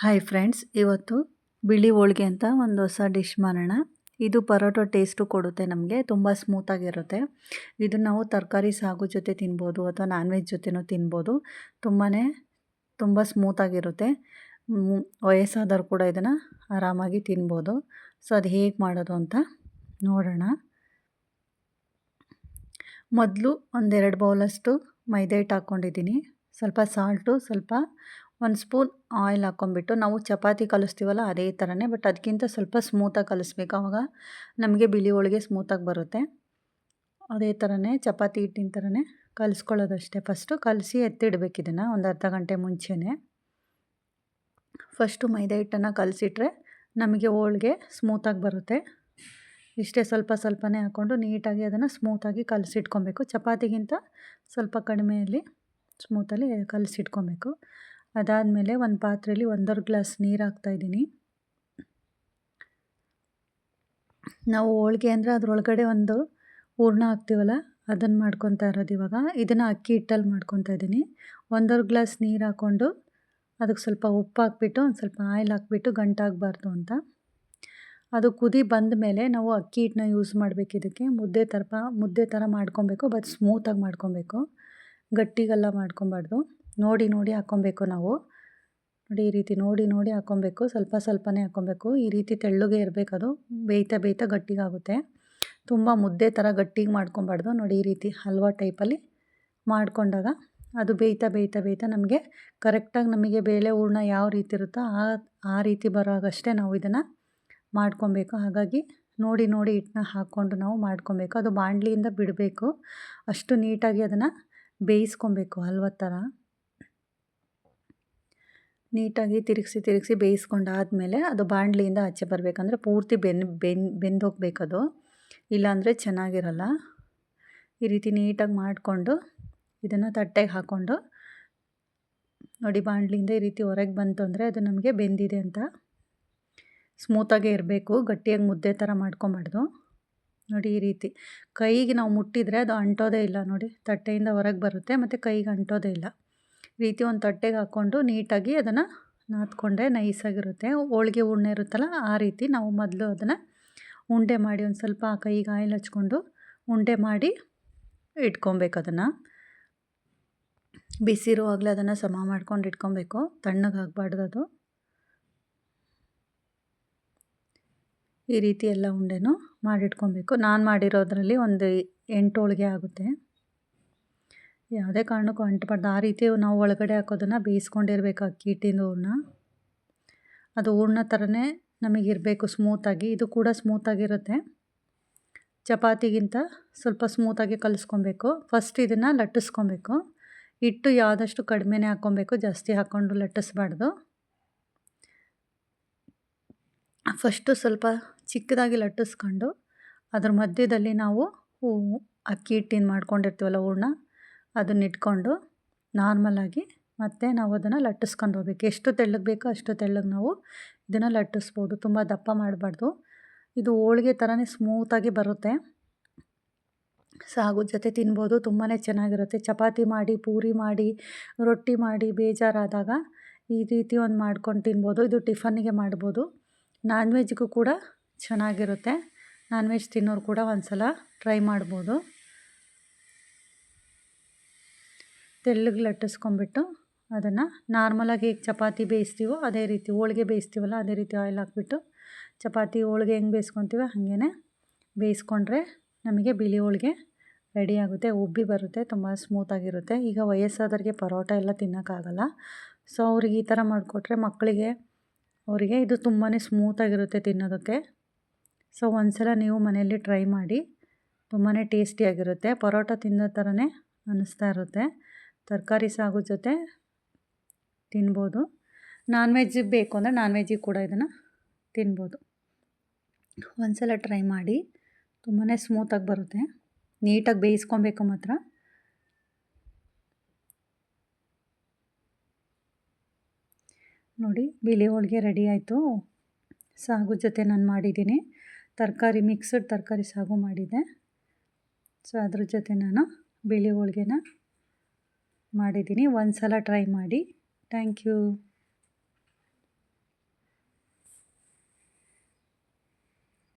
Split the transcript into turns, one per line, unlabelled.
Hi friends, ಇವತ್ತು ಬಿಳಿ ಹೋಳಿಗೆ ಅಂತ ಒಂದು ಹೊಸ ಡಿಶ್ ಮಾಡೋಣ. ಇದು ಪರೋಟೊ ಟೇಸ್ಟು ಕೊಡುತ್ತೆ ನಮಗೆ, ತುಂಬ ಸ್ಮೂತಾಗಿರುತ್ತೆ. ಇದನ್ನು ನಾವು ತರಕಾರಿ ಸಾಗು ಜೊತೆ ತಿನ್ಬೋದು ಅಥವಾ ನಾನ್ ವೆಜ್ ಜೊತೆನೂ ತಿನ್ಬೋದು. ತುಂಬ ಸ್ಮೂತಾಗಿರುತ್ತೆ. ವಯಸ್ಸಾದವ್ರು ಕೂಡ ಇದನ್ನು ಆರಾಮಾಗಿ ತಿನ್ಬೋದು. ಸೊ ಅದು ಹೇಗೆ ಮಾಡೋದು ಅಂತ ನೋಡೋಣ. ಮೊದಲು ಒಂದೆರಡು ಬೌಲಷ್ಟು ಮೈದಾ ಹಿಟ್ಟು ಹಾಕ್ಕೊಂಡಿದ್ದೀನಿ. ಸ್ವಲ್ಪ ಸಾಲ್ಟು, ಸ್ವಲ್ಪ 1 ಸ್ಪೂನ್ ಆಯಿಲ್ ಹಾಕ್ಕೊಂಬಿಟ್ಟು, ನಾವು ಚಪಾತಿ ಕಲಿಸ್ತೀವಲ್ಲ ಅದೇ ಥರನೇ, ಬಟ್ ಅದಕ್ಕಿಂತ ಸ್ವಲ್ಪ ಸ್ಮೂತಾಗಿ ಕಲಿಸ್ಬೇಕು. ಆವಾಗ ನಮಗೆ ಬಿಳಿ ಹೋಳಿಗೆ ಸ್ಮೂತಾಗಿ ಬರುತ್ತೆ. ಅದೇ ಥರನೇ ಚಪಾತಿ ಹಿಟ್ಟಿನ ಥರನೇ ಕಲಿಸ್ಕೊಳ್ಳೋದಷ್ಟೇ. ಫಸ್ಟು ಕಲಸಿ ಎತ್ತಿಡಬೇಕು ಇದನ್ನು ಒಂದು ಅರ್ಧ ಗಂಟೆ ಮುಂಚೆನೇ. ಫಸ್ಟು ಮೈದಾ ಹಿಟ್ಟನ್ನು ಕಲಸಿಟ್ರೆ ನಮಗೆ ಹೋಳಿಗೆ ಸ್ಮೂತಾಗಿ ಬರುತ್ತೆ. ಇಷ್ಟೇ ಸ್ವಲ್ಪ ಸ್ವಲ್ಪನೇ ಹಾಕ್ಕೊಂಡು ನೀಟಾಗಿ ಅದನ್ನು ಸ್ಮೂತಾಗಿ ಕಲಸಿಟ್ಕೊಬೇಕು. ಚಪಾತಿಗಿಂತ ಸ್ವಲ್ಪ ಕಡಿಮೆಯಲ್ಲಿ ಸ್ಮೂತಲ್ಲಿ ಕಲಸಿಟ್ಕೊಬೇಕು. ಅದಾದಮೇಲೆ ಒಂದು ಪಾತ್ರೆಯಲ್ಲಿ 1.5 ಗ್ಲಾಸ್ ನೀರು ಹಾಕ್ತಾಯಿದ್ದೀನಿ. ನಾವು ಹೋಳಿಗೆ ಅಂದರೆ ಅದರೊಳಗಡೆ ಒಂದು ಹೂರ್ಣ ಹಾಕ್ತೀವಲ್ಲ, ಅದನ್ನು ಮಾಡ್ಕೊತಾ ಇರೋದು ಇವಾಗ. ಇದನ್ನು ಅಕ್ಕಿ ಹಿಟ್ಟಲ್ಲಿ ಮಾಡ್ಕೊತಾ ಇದ್ದೀನಿ. 1.5 ಗ್ಲಾಸ್ ನೀರು ಹಾಕ್ಕೊಂಡು ಅದಕ್ಕೆ ಸ್ವಲ್ಪ ಉಪ್ಪು ಹಾಕ್ಬಿಟ್ಟು ಒಂದು ಸ್ವಲ್ಪ ಆಯಿಲ್ ಹಾಕ್ಬಿಟ್ಟು ಗಂಟಾಗಬಾರ್ದು ಅಂತ. ಅದು ಕುದಿ ಬಂದ ಮೇಲೆ ನಾವು ಅಕ್ಕಿ ಹಿಟ್ಟನ್ನ ಯೂಸ್ ಮಾಡಬೇಕು. ಇದಕ್ಕೆ ಮುದ್ದೆ ಥರ ಮಾಡ್ಕೊಬೇಕು, ಬಟ್ ಸ್ಮೂತಾಗಿ ಮಾಡ್ಕೊಬೇಕು. ಗಟ್ಟಿಗೆಲ್ಲ ಮಾಡ್ಕೊಬಾರ್ದು. ನೋಡಿ ಹಾಕ್ಕೊಬೇಕು ನಾವು. ನೋಡಿ, ಈ ರೀತಿ ನೋಡಿ ಹಾಕ್ಕೊಬೇಕು. ಸ್ವಲ್ಪ ಸ್ವಲ್ಪನೇ ಹಾಕ್ಕೊಬೇಕು. ಈ ರೀತಿ ತೆಳ್ಳಗೆ ಇರಬೇಕು. ಅದು ಬೇಯ್ತಾ ಗಟ್ಟಿಗಾಗುತ್ತೆ. ತುಂಬ ಮುದ್ದೆ ಥರ ಗಟ್ಟಿಗೆ ಮಾಡ್ಕೊಬಾರ್ದು. ನೋಡಿ, ಈ ರೀತಿ ಹಲ್ವಾ ಟೈಪಲ್ಲಿ ಮಾಡ್ಕೊಂಡಾಗ ಅದು ಬೇಯ್ತಾ ನಮಗೆ ಕರೆಕ್ಟಾಗಿ ನಮಗೆ ಬೇಳೆ ಹೂರ್ಣ ಯಾವ ರೀತಿ ಇರುತ್ತೋ ಆ ರೀತಿ ಬರೋವಾಗಷ್ಟೇ ನಾವು ಇದನ್ನು ಮಾಡ್ಕೊಬೇಕು. ಹಾಗಾಗಿ ನೋಡಿ ಹಿಟ್ಟನ್ನ ಹಾಕ್ಕೊಂಡು ನಾವು ಮಾಡ್ಕೊಬೇಕು. ಅದು ಬಾಣಲಿಯಿಂದ ಬಿಡಬೇಕು. ಅಷ್ಟು ನೀಟಾಗಿ ಅದನ್ನು ಬೇಯಿಸ್ಕೊಬೇಕು. ಹಲ್ವ ಥರ ನೀಟಾಗಿ ತಿರುಗಿಸಿ ಬೇಯಿಸ್ಕೊಂಡಾದಮೇಲೆ ಅದು ಬಾಣಲಿಯಿಂದ ಆಚೆ ಬರಬೇಕಂದ್ರೆ ಪೂರ್ತಿ ಬೆಂದೋಗ್ಬೇಕದು, ಇಲ್ಲಾಂದರೆ ಚೆನ್ನಾಗಿರಲ್ಲ. ಈ ರೀತಿ ನೀಟಾಗಿ ಮಾಡಿಕೊಂಡು ಇದನ್ನು ತಟ್ಟೆಗೆ ಹಾಕ್ಕೊಂಡು ನೋಡಿ, ಬಾಣಲಿಯಿಂದ ಈ ರೀತಿ ಹೊರಗೆ ಬಂತು ಅಂದರೆ ಅದು ನಮಗೆ ಬೆಂದಿದೆ ಅಂತ. ಸ್ಮೂತಾಗೇ ಇರಬೇಕು, ಗಟ್ಟಿಯಾಗಿ ಮುದ್ದೆ ಥರ ಮಾಡ್ಕೊಬಾರ್ದು. ನೋಡಿ, ಈ ರೀತಿ ಕೈಗೆ ನಾವು ಮುಟ್ಟಿದರೆ ಅದು ಅಂಟೋದೇ ಇಲ್ಲ. ನೋಡಿ, ತಟ್ಟೆಯಿಂದ ಹೊರಗೆ ಬರುತ್ತೆ ಮತ್ತು ಕೈಗೆ ಅಂಟೋದೇ ಇಲ್ಲ. ಈ ರೀತಿ ಒಂದು ತಟ್ಟೆಗೆ ಹಾಕ್ಕೊಂಡು ನೀಟಾಗಿ ಅದನ್ನು ನಾದ್ಕೊಂಡ್ರೆ ನೈಸಾಗಿರುತ್ತೆ. ಹೋಳಿಗೆ ಹೂರ್ಣ ಇರುತ್ತಲ್ಲ, ಆ ರೀತಿ ನಾವು ಮೊದಲು ಅದನ್ನು ಉಂಡೆ ಮಾಡಿ ಒಂದು ಸ್ವಲ್ಪ ಕೈಗೆ ಆಯಿಲ್ ಹಚ್ಕೊಂಡು ಉಂಡೆ ಮಾಡಿ ಇಟ್ಕೊಬೇಕು. ಅದನ್ನು ಬಿಸಿರುವಾಗಲೇ ಅದನ್ನು ಸಮ ಮಾಡ್ಕೊಂಡು ಇಟ್ಕೊಬೇಕು. ತಣ್ಣಗಾಗಬಾರ್ದು ಅದು. ಈ ರೀತಿ ಎಲ್ಲ ಉಂಡೆನೂ ಮಾಡಿಟ್ಕೊಬೇಕು. ನಾನು ಮಾಡಿರೋದ್ರಲ್ಲಿ ಒಂದು 8 ಹೋಳಿಗೆ ಆಗುತ್ತೆ. ಯಾವುದೇ ಕಾರಣಕ್ಕೂ ಅಂಟಬಾರ್ದು. ಆ ರೀತಿ ನಾವು ಒಳಗಡೆ ಹಾಕೋದನ್ನು ಬೇಯಿಸ್ಕೊಂಡಿರ್ಬೇಕು. ಅಕ್ಕಿ ಹಿಟ್ಟಿನ ಹೂರ್ಣ ಅದು ಹೂರ್ಣ ಥರನೇ ನಮಗಿರಬೇಕು ಸ್ಮೂತಾಗಿ. ಇದು ಕೂಡ ಸ್ಮೂತಾಗಿರುತ್ತೆ. ಚಪಾತಿಗಿಂತ ಸ್ವಲ್ಪ ಸ್ಮೂತಾಗಿ ಕಲಿಸ್ಕೊಬೇಕು. ಫಸ್ಟ್ ಇದನ್ನು ಲಟ್ಟಿಸ್ಕೊಬೇಕು. ಹಿಟ್ಟು ಆದಷ್ಟು ಕಡಿಮೆನೇ ಹಾಕ್ಕೊಬೇಕು, ಜಾಸ್ತಿ ಹಾಕ್ಕೊಂಡು ಲಟ್ಟಿಸ್ಬಾರ್ದು. ಫಸ್ಟು ಸ್ವಲ್ಪ ಚಿಕ್ಕದಾಗಿ ಲಟ್ಟಿಸ್ಕೊಂಡು ಅದ್ರ ಮಧ್ಯದಲ್ಲಿ ನಾವು ಅಕ್ಕಿ ಹಿಟ್ಟಿನ ಮಾಡ್ಕೊಂಡಿರ್ತೀವಲ್ಲ ಹೂರ್ಣ, ಅದನ್ನ ಇಟ್ಕೊಂಡು ನಾರ್ಮಲಾಗಿ ಮತ್ತೆ ನಾವು ಅದನ್ನು ಲಟ್ಟಿಸ್ಕೊಂಡು ಹೋಗ್ಬೇಕು. ಎಷ್ಟು ತೆಳ್ಳಗೆ ಬೇಕೋ ಅಷ್ಟು ತೆಳ್ಳಗೆ ನಾವು ಇದನ್ನು ಲಟ್ಟಿಸ್ಬೋದು. ತುಂಬ ದಪ್ಪ ಮಾಡಬಾರ್ದು. ಇದು ಹೋಳಿಗೆ ಥರನೇ ಸ್ಮೂತಾಗಿ ಬರುತ್ತೆ. ಸಾಗು ಜೊತೆ ತಿನ್ಬೋದು, ತುಂಬಾ ಚೆನ್ನಾಗಿರುತ್ತೆ. ಚಪಾತಿ ಮಾಡಿ, ಪೂರಿ ಮಾಡಿ, ರೊಟ್ಟಿ ಮಾಡಿ ಬೇಜಾರಾದಾಗ ಈ ರೀತಿ ಒಂದು ಮಾಡ್ಕೊಂಡು ತಿನ್ಬೋದು. ಇದು ಟಿಫನ್ನಿಗೆ ಮಾಡ್ಬೋದು. ನಾನ್ ವೆಜ್ಗೂ ಕೂಡ ಚೆನ್ನಾಗಿರುತ್ತೆ. ನಾನ್ ವೆಜ್ ತಿನ್ನೋರು ಕೂಡ ಒಂದು ಸಲ ಟ್ರೈ ಮಾಡ್ಬೋದು. ತೆಳ್ಳಗೆ ಲಟ್ಟಿಸ್ಕೊಂಬಿಟ್ಟು ಅದನ್ನು ನಾರ್ಮಲಾಗಿ ಈಗ ಚಪಾತಿ ಬೇಯಿಸ್ತೀವೋ ಅದೇ ರೀತಿ, ಹೋಳಿಗೆ ಬೇಯಿಸ್ತೀವಲ್ಲ ಅದೇ ರೀತಿ ಆಯಿಲ್ ಹಾಕ್ಬಿಟ್ಟು ಚಪಾತಿ ಹೋಳಿಗೆ ಹೆಂಗೆ ಬೇಯಿಸ್ಕೊತೀವೋ ಹಾಗೇ ಬೇಯಿಸ್ಕೊಂಡ್ರೆ ನಮಗೆ ಬಿಳಿ ಹೋಳಿಗೆ ರೆಡಿ ಆಗುತ್ತೆ. ಉಬ್ಬಿ ಬರುತ್ತೆ, ತುಂಬ ಸ್ಮೂತಾಗಿರುತ್ತೆ. ಈಗ ವಯಸ್ಸಾದವ್ರಿಗೆ ಪರೋಟ ಎಲ್ಲ ತಿನ್ನೋಕ್ಕಾಗಲ್ಲ. ಸೊ ಅವ್ರಿಗೆ ಈ ಥರ ಮಾಡಿಕೊಟ್ರೆ ಮಕ್ಕಳಿಗೆ, ಅವರಿಗೆ ಇದು ತುಂಬಾ ಸ್ಮೂತಾಗಿರುತ್ತೆ ತಿನ್ನೋದಕ್ಕೆ. ಸೊ ಒಂದು ಸಲ ನೀವು ಮನೆಯಲ್ಲಿ ಟ್ರೈ ಮಾಡಿ, ತುಂಬಾ ಟೇಸ್ಟಿಯಾಗಿರುತ್ತೆ. ಪರೋಟ ತಿನ್ನೋ ಥರನೇ ಅನ್ನಿಸ್ತಾ ಇರುತ್ತೆ. ತರಕಾರಿ ಸಾಗು ಜೊತೆ ತಿನ್ಬೋದು. ನಾನ್ ವೆಜ್ ಬೇಕು ಅಂದರೆ ನಾನ್ ವೆಜ್ಜಿಗೆ ಕೂಡ ಇದನ್ನು ತಿನ್ಬೋದು. ಒಂದು ಸಲ ಟ್ರೈ ಮಾಡಿ, ತುಂಬಾ ಸ್ಮೂತಾಗಿ ಬರುತ್ತೆ. ನೀಟಾಗಿ ಬೇಯಿಸ್ಕೊಬೇಕು ಮಾತ್ರ. ನೋಡಿ, ಬಿಳಿ ಹೋಳಿಗೆ ರೆಡಿ ಆಯಿತು. ಸಾಗು ಜೊತೆ ನಾನು ಮಾಡಿದ್ದೀನಿ. ಮಿಕ್ಸ್ಡ್ ತರಕಾರಿ ಸಾಗು ಮಾಡಿದ್ದೆ. ಸೊ ಅದ್ರ ಜೊತೆ ನಾನು ಬಿಳಿ ಹೋಳಿಗೆನ ಮಾಡಿದ್ದೀನಿ. ಒಂದು ಸಲ ಟ್ರೈ ಮಾಡಿ. Thank you.